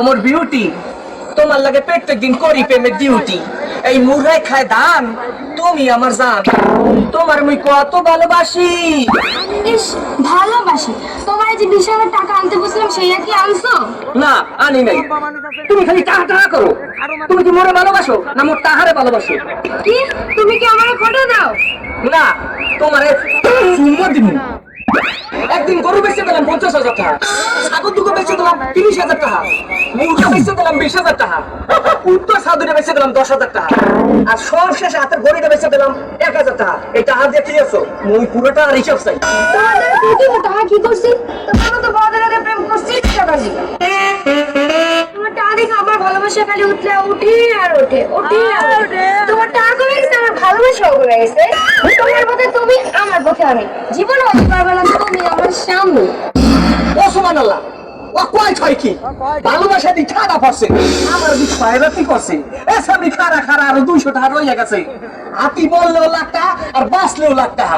তোমার বিউটি তোমার লাগে প্রত্যেকদিন করি প্রেমের ডিউটি এই মুরাই খায় ধান তুমি আমার জান তোমার মুই কত ভালোবাসি ইস ভালোবাসি তোমার এই যে 20,000 টাকা আনতে বলছিলাম সেইয়া কি আনছো? না আনি নাই তুমি খালি টাহা টাহা করো তুমি কি মোরে ভালোবাসো না মোর টাহারে ভালোবাসো কি তুমি কি আমারে খোটা দাও? না তোমারে চুম্মা দিমু একদিন গরু বেচে দিলাম 50,000 টাকা ছাগল দুটো বেচে দিলাম 30,000 টাকা মুরগি বেচে দিলাম 20,000 টাকা উত্তর সাধুরে বেচে দিলাম 10,000 টাকা আর সব শেষে হাতের গড়িটা বেচে দিলাম 1,000 টাকা এই টাকা দিয়ে কি আছো মুই পুরোটা হিসাব চাই তোমাদের প্রতি টাকা কি করছি? তোমার মতো বড়দের আগে প্রেম করছি টাকা দিলাম তোমার টাকা দেখে আমার ভালোবাসা খালি উঠে আর ওঠে তোমার টাকা কমে গেছে আমার ভালোবাসাও কমে গেছে তোমার পথে তুমি আমার পথে আমি জীবনে হতে পারবে না তুমি আমার সামনে ও সুবহানাল্লাহ ও কয় ছয় কি ভালোবাসা দি খারাপ পড়ছে আমার দি ফায়দাতি করছে এসব দি খারা খারা আর 200 টাকা রইয়া গেছে হাতি বললেও লাখ টাকা আর বাঁচলেও লাখ টাকা